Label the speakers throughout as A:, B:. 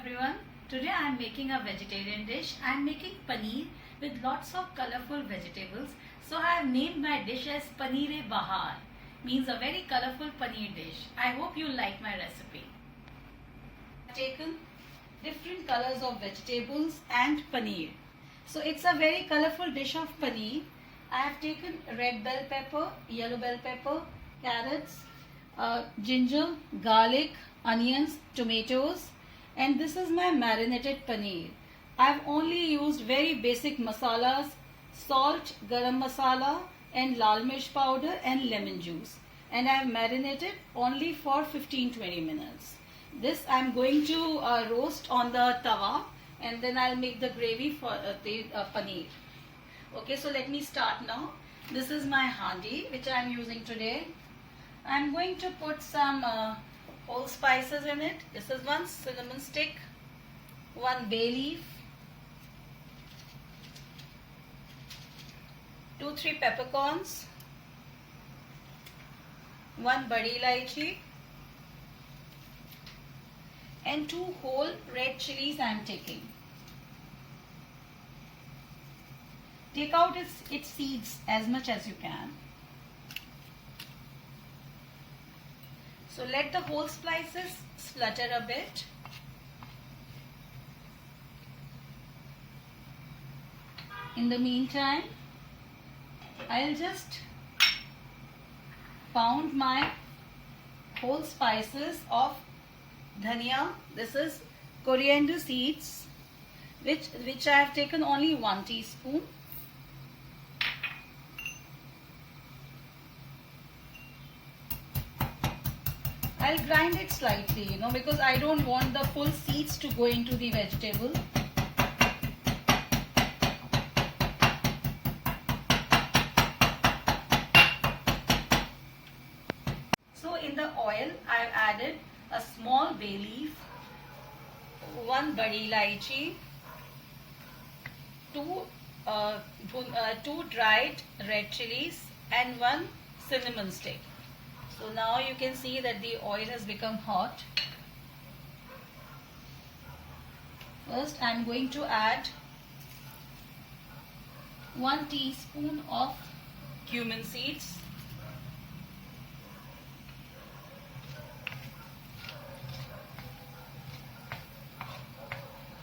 A: everyone. Today I am making a vegetarian dish. I am making paneer with lots of colorful vegetables. So I have named my dish as Paneer-e-Bahar, means a very colorful paneer dish. I hope you like my recipe. I have taken different colors of vegetables and paneer. So it's a very colorful dish of paneer. I have taken red bell pepper, yellow bell pepper, carrots, ginger, garlic, onions, tomatoes, and this is my marinated paneer. I have only used very basic masalas, salt, garam masala and lal mirch powder and lemon juice, and I have marinated only for 15-20 minutes. This I am going to roast on the tawa, and then I'll make the gravy for the paneer. Okay, so let me start now. This is my handi which I am using today. I am going to put some whole spices in it. This is one cinnamon stick, one bay leaf, 2-3 peppercorns, one badi ilaichi, and 2 whole red chilies I am taking. Take out its seeds as much as you can. So let the whole spices splutter a bit. In the meantime, I'll just pound my whole spices of dhania. This is coriander seeds, which I have taken only 1 teaspoon. I'll grind it slightly, because I don't want the full seeds to go into the vegetable. So in the oil, I've added a small bay leaf, 1 badi ilaichi, 2 dried red chilies, and 1 cinnamon stick. So now you can see that the oil has become hot. First I am going to add 1 teaspoon of cumin seeds,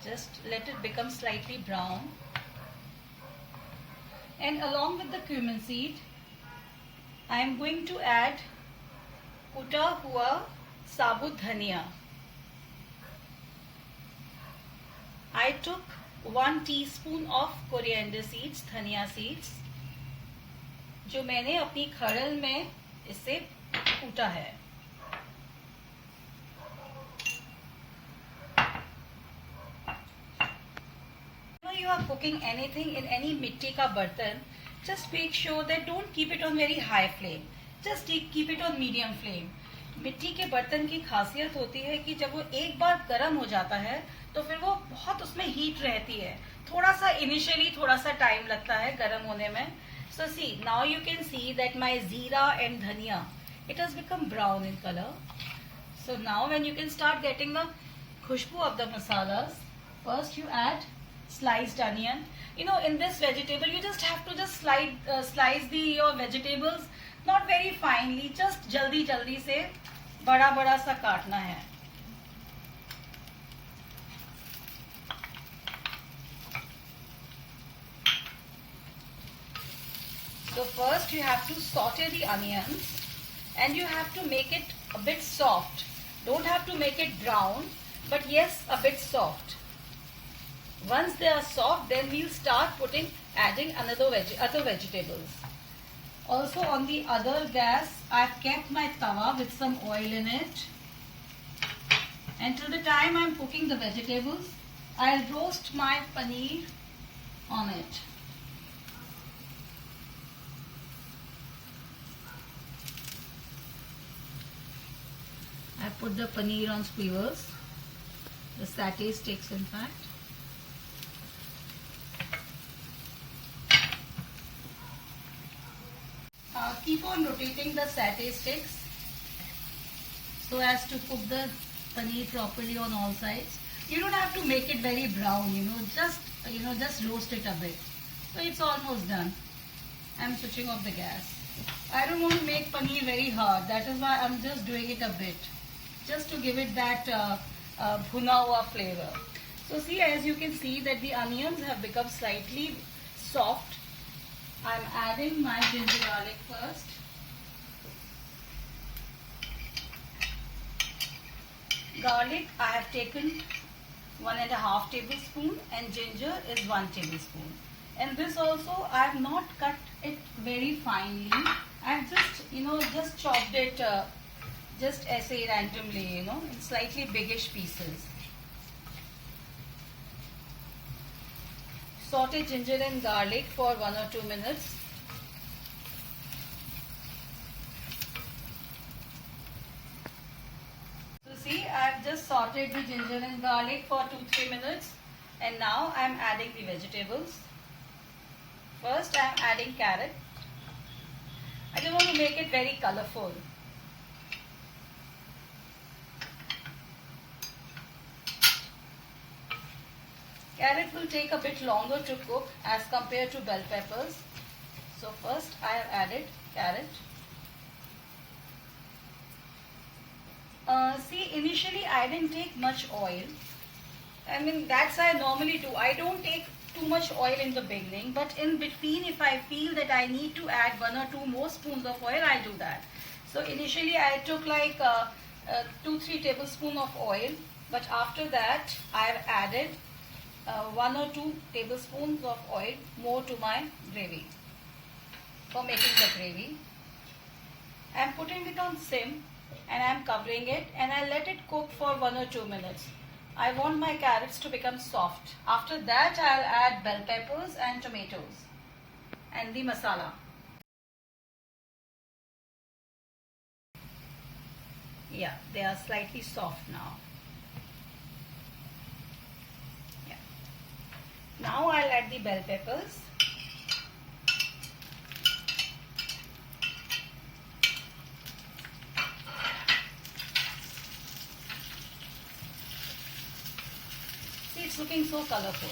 A: just let it become slightly brown, and along with the cumin seed I am going to add कुटा हुआ साबुत धनिया. I took 1 teaspoon of coriander seeds, धनिया seeds, जो मैंने अपनी खड़ल में इसे कूटा है. When you are cooking anything in any मिट्टी का बर्तन, just make sure that don't keep it on very high flame. Just keep it on medium flame. मिट्टी के बर्तन की खासियत होती है कि जब वो एक बार गर्म हो जाता है तो फिर वो बहुत उसमें हीट रहती है. थोड़ा सा इनिशियली थोड़ा सा टाइम लगता है गर्म होने में. So see, now you can see that my jeera and dhania, it has become brown in color. So now when you can start getting the khushbu of the masalas, first you add sliced onion. In this vegetable you just have to slice your vegetables not very finely, just जल्दी से बड़ा सा काटना है. So first you have to saute the onions and you have to make it a bit soft. Don't have to make it brown, but yes, a bit soft. Once they are soft, then we'll start adding other vegetables. Also on the other gas, I've kept my tawa with some oil in it. And till the time I'm cooking the vegetables, I'll roast my paneer on it. I put the paneer on skewers, the satay sticks in fact. Keep on rotating the satay sticks so as to cook the paneer properly on all sides. You don't have to make it very brown, just roast it a bit. So it's almost done. I'm switching off the gas. I don't want to make paneer very hard. That is why I'm just doing it a bit, just to give it that bhuna hua flavor. So see, as you can see that the onions have become slightly soft. I'm adding my ginger garlic first. Garlic I have taken 1.5 tablespoon and ginger is 1 tablespoon. And this also I have not cut it very finely. I have just chopped it just essay randomly, in slightly biggish pieces. Saute ginger and garlic for 1 or 2 minutes. So see, I have just sauteed the ginger and garlic for 2-3 minutes, and now I am adding the vegetables. First I am adding carrot. I just want to make it very colorful. Carrot will take a bit longer to cook as compared to bell peppers. So first I have added carrot. See, initially I didn't take much oil. That's what I normally do. I don't take too much oil in the beginning, but in between, if I feel that I need to add 1 or 2 more spoons of oil, I do that. So initially I took like 2-3 tablespoons of oil, but after that I have added 1 or 2 tablespoons of oil more to my gravy for making the gravy. I am putting it on sim and I am covering it, and I let it cook for 1 or 2 minutes. I want my carrots to become soft. After that I'll add bell peppers and tomatoes and the masala. Yeah, they are slightly soft now. Yeah. Now I'll add the bell peppers. It's looking so colorful.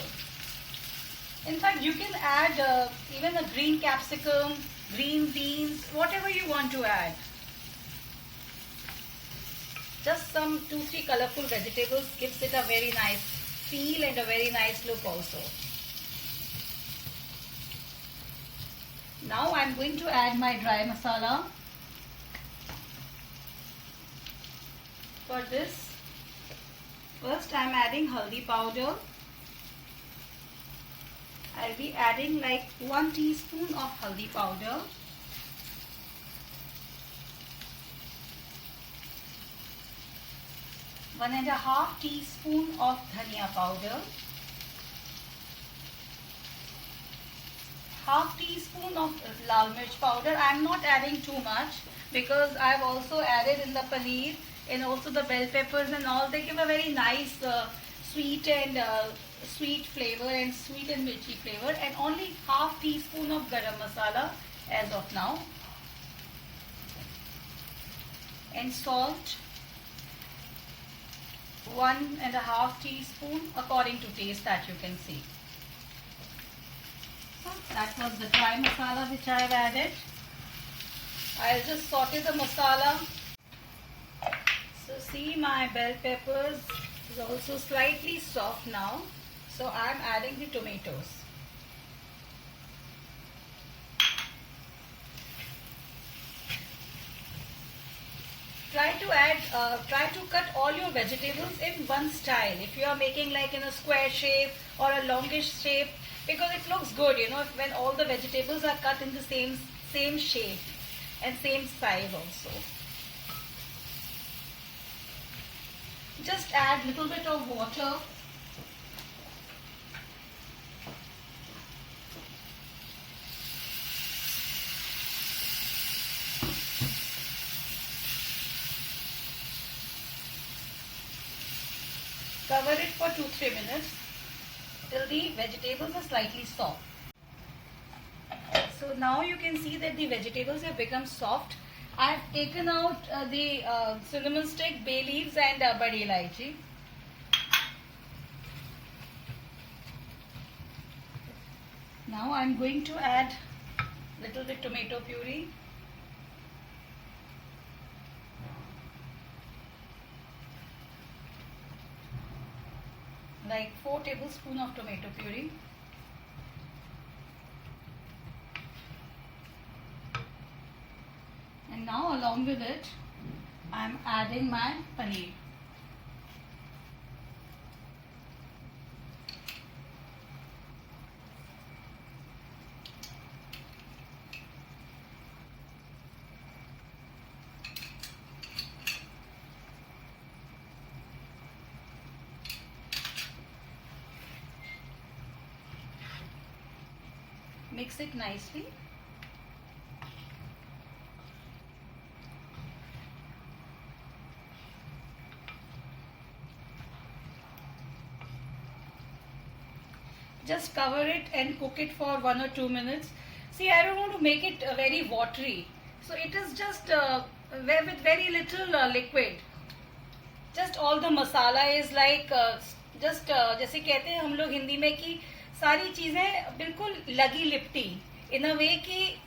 A: In fact, you can add even a green capsicum, green beans, whatever you want to add. Just some 2-3 colorful vegetables gives it a very nice feel and a very nice look also. Now I'm going to add my dry masala. For this, first I am adding haldi powder. I will be adding like 1 teaspoon of haldi powder. One and a half teaspoon of dhania powder. Half teaspoon of lal mirch powder. I am not adding too much because I have also added in the paneer and also the bell peppers and all. They give a very nice sweet flavor and sweet and mirchi flavor. And only half teaspoon of garam masala as of now. And salt, 1.5 teaspoon according to taste that you can see. So that was the dry masala which I have added. I'll just saute the masala. So see, my bell peppers is also slightly soft now. So I am adding the tomatoes. Try to cut all your vegetables in one style. If you are making like in a square shape or a longish shape, because it looks good, when all the vegetables are cut in the same shape and same size also. Just add little bit of water. Cover it for 2-3 minutes till the vegetables are slightly soft. So now you can see that the vegetables have become soft. I have taken out the cinnamon stick, bay leaves and badi elaichi. Now I'm going to add little bit tomato puree. Like 4 tablespoons of tomato puree. And now along with it, I'm adding my paneer. Mix it nicely. Just cover it and cook it for 1 or 2 minutes. See, I don't want to make it very watery. So it is just with very little liquid. Just all the masala is like just जैसे कहते हैं हम लोग हिंदी में कि सारी चीज़ें बिल्कुल लगी लिपटी इन अ वे कि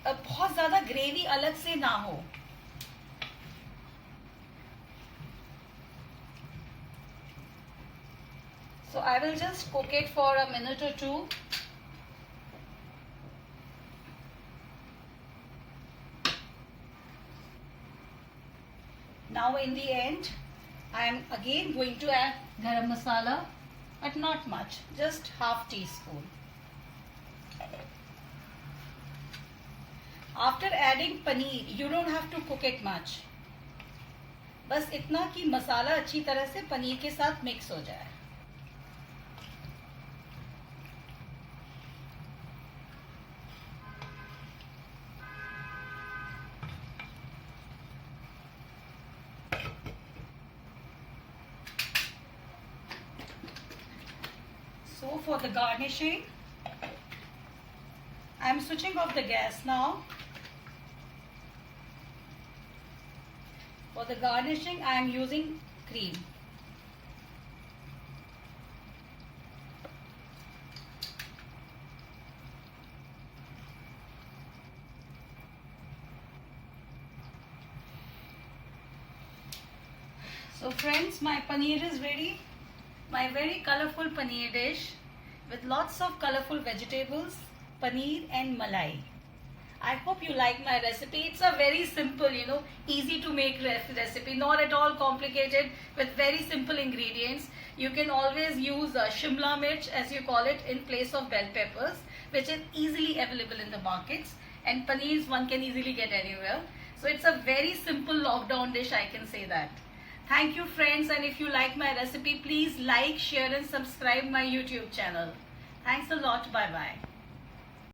A: बहुत ज़्यादा ग्रेवी अलग से ना हो. So I will just cook it for a minute or two. Now in the end, I am again going to add garam masala, but not much, just half teaspoon. After adding paneer, you don't have to cook it much. बस इतना कि मसाला अच्छी तरह से पनीर के साथ mix हो जाए. So for the garnishing, I am switching off the gas now. For the garnishing, I am using cream. So friends, my paneer is ready. My very colorful paneer dish with lots of colorful vegetables, paneer and malai. I hope you like my recipe. It's a very simple, easy to make recipe, not at all complicated, with very simple ingredients. You can always use Shimla mirch, as you call it, in place of bell peppers, which is easily available in the markets, and paneers one can easily get anywhere. So it's a very simple lockdown dish, I can say that. Thank you friends, and if you like my recipe, please like, share and subscribe my YouTube channel. Thanks a lot. Bye bye.